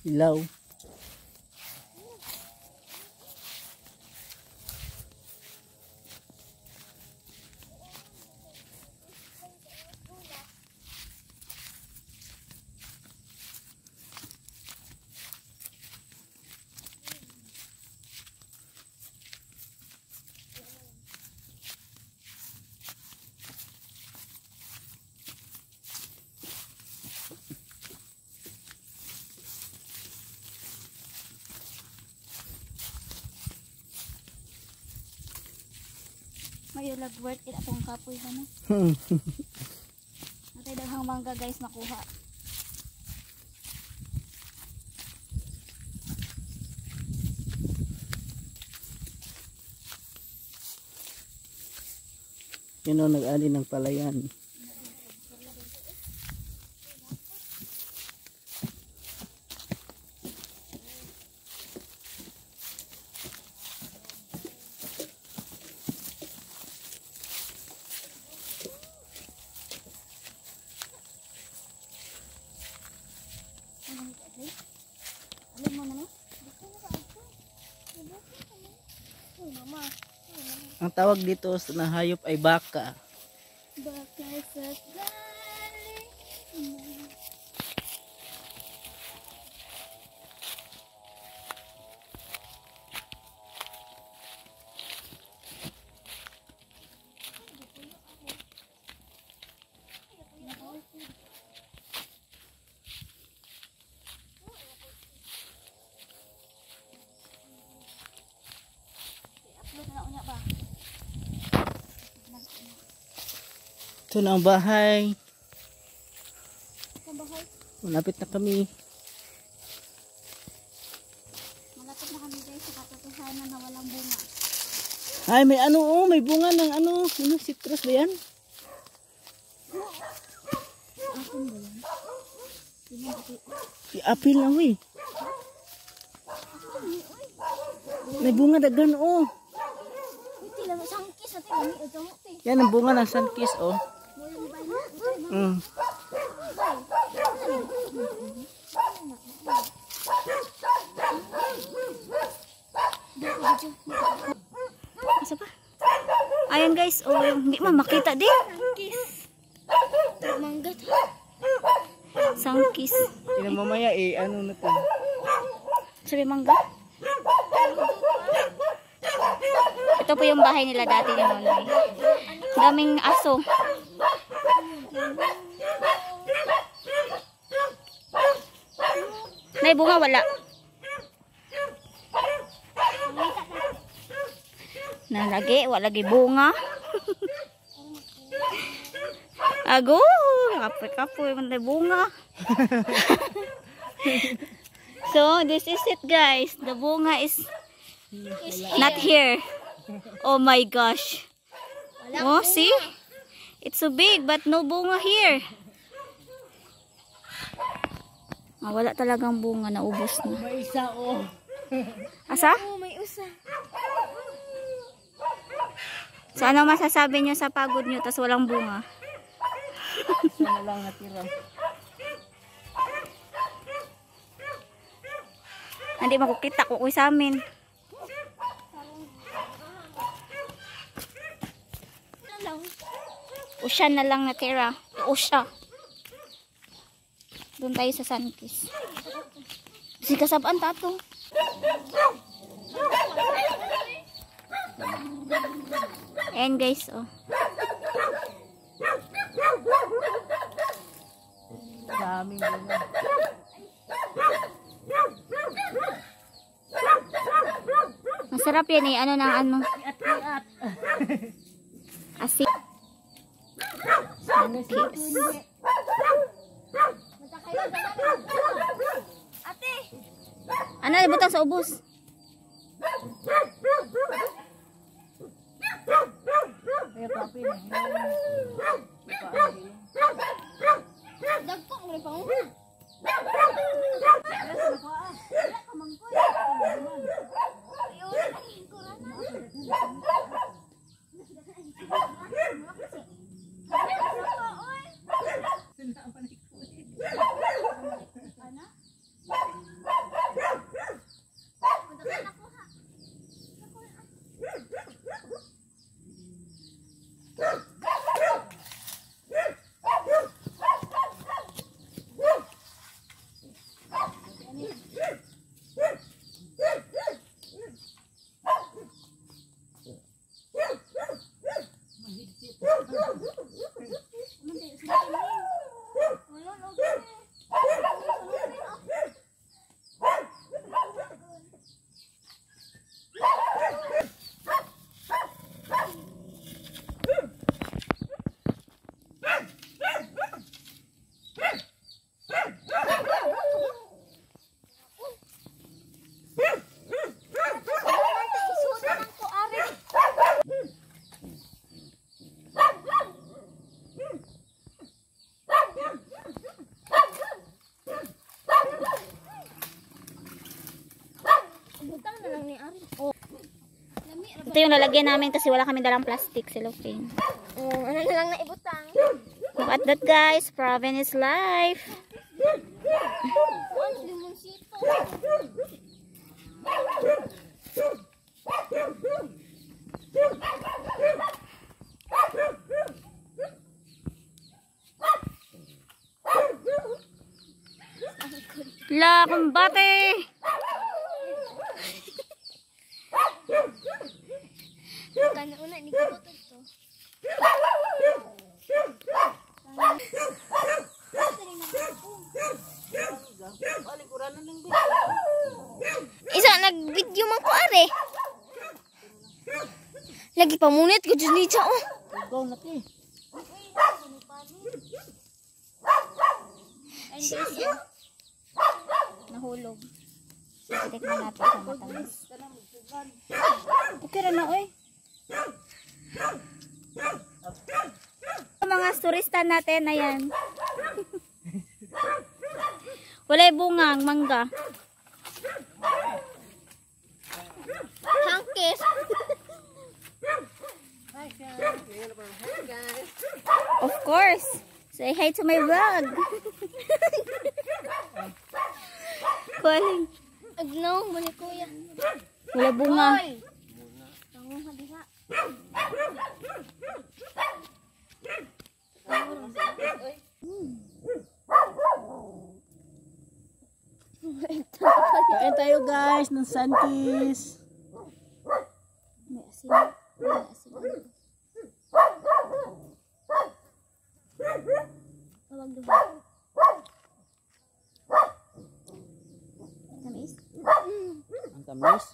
Ilaw. Mayo lag worth it atong kapoy ano. Natay daghang mangga guys makuha. Yun o, nag-ali ng palayan. Alam mo naman? Mama. Ang tawag dito na hayop ay baka. Baka sa galing. Ito na ang bahay. Sa bahay. Malapit na kami. Malapit na kami guys sa katotohanan na walang bunga. Ay, may ano oh, may bunga ng ano, citrus ba yan? Apple ba yan? Apple na we. May bunga dagan oh. Ito lang sangkis at kami ito mo. Yan ang bunga ng sunkist oh. Asa pa? Ayan guys, oh, hindi man makita din. Manggat. Sangkis. Yan mamaya eh, ano na to. Sabi mangga. Ito po yung bahay nila dati ni Nonoy. Daming aso. May bunga wala. Nalagi, wala lagi bunga. Ago, kapoy-kapoy man bunga. So, this is it guys. The bunga is not here. Oh my gosh. Oh, see? It's so big but no bunga here. Wala talagang bunga, naubos na. May isa oh. Asa? Oh, may usa. So, ano masasabi nyo sa pagod nyo tas walang bunga? Isa na lang natira. Hindi makukita, kukuy sa amin. Usya na lang natira. Usya. Doon tayo sa Sunkist. Kasi kasabaan tato. Ayan guys, oh. Daming bunga. Masarap yan eh. Ano na ano? At. Asin. Sunkist. Ate! Ano, ibutang sa ubos? Kaya papi na. Dagko mo rin pa mo. Ano? Ito yung lalagyan namin kasi wala kami dalang plastic cellophane. Ano na lang na ibutang. Look at that guys, province life. Limoncito. La, kumbate! Kana una ni kaputod to. Isa nag-video man ko are. Lagi pamunit ko dyan niya oh. Ikaw na ti. Ayun guys, oh. Nahulog. Sitik na natin sa matamis. Okay rin na, oy. Mga turista natin, ayan. Wala yung bungang mangga. Hangkis. Of course. Say hi to my vlog. Calling. Agnaw mo ni kuya. Wala bunga. Tango ha diha. Kain tayo guys ng Santis. May asin. May asin. Tawag doon. Tamis? Ang tamis.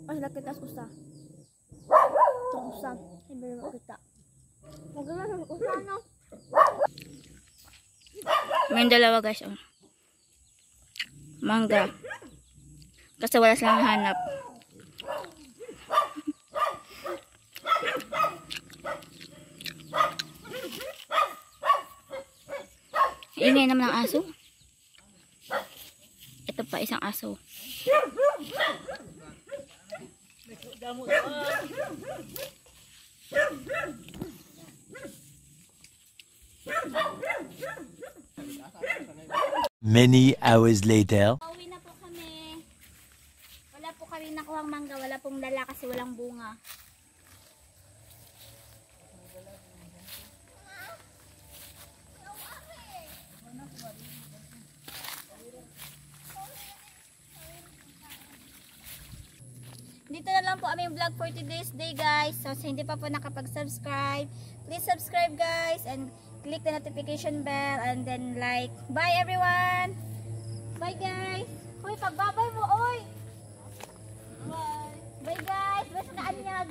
Ay, lakitas usa. Tumusang. Ay, bala makita. Maganda sa usa, no? May dalawa guys, oh. Mangga. Kasi wala silang hanap. Ingay naman ang aso. Ito pa isang aso. Many hours later. Pauwi na po kami. Wala po kami nakuhang mangga. Wala pong dala kasi walang bunga. Dito na lang po aming vlog for today's day guys. So sa hindi pa po nakapag-subscribe, please subscribe guys and click the notification bell and then like. Bye everyone! Bye guys! Hoy, pagbabay mo, oy! Bye! Bye guys! Basta na anyag!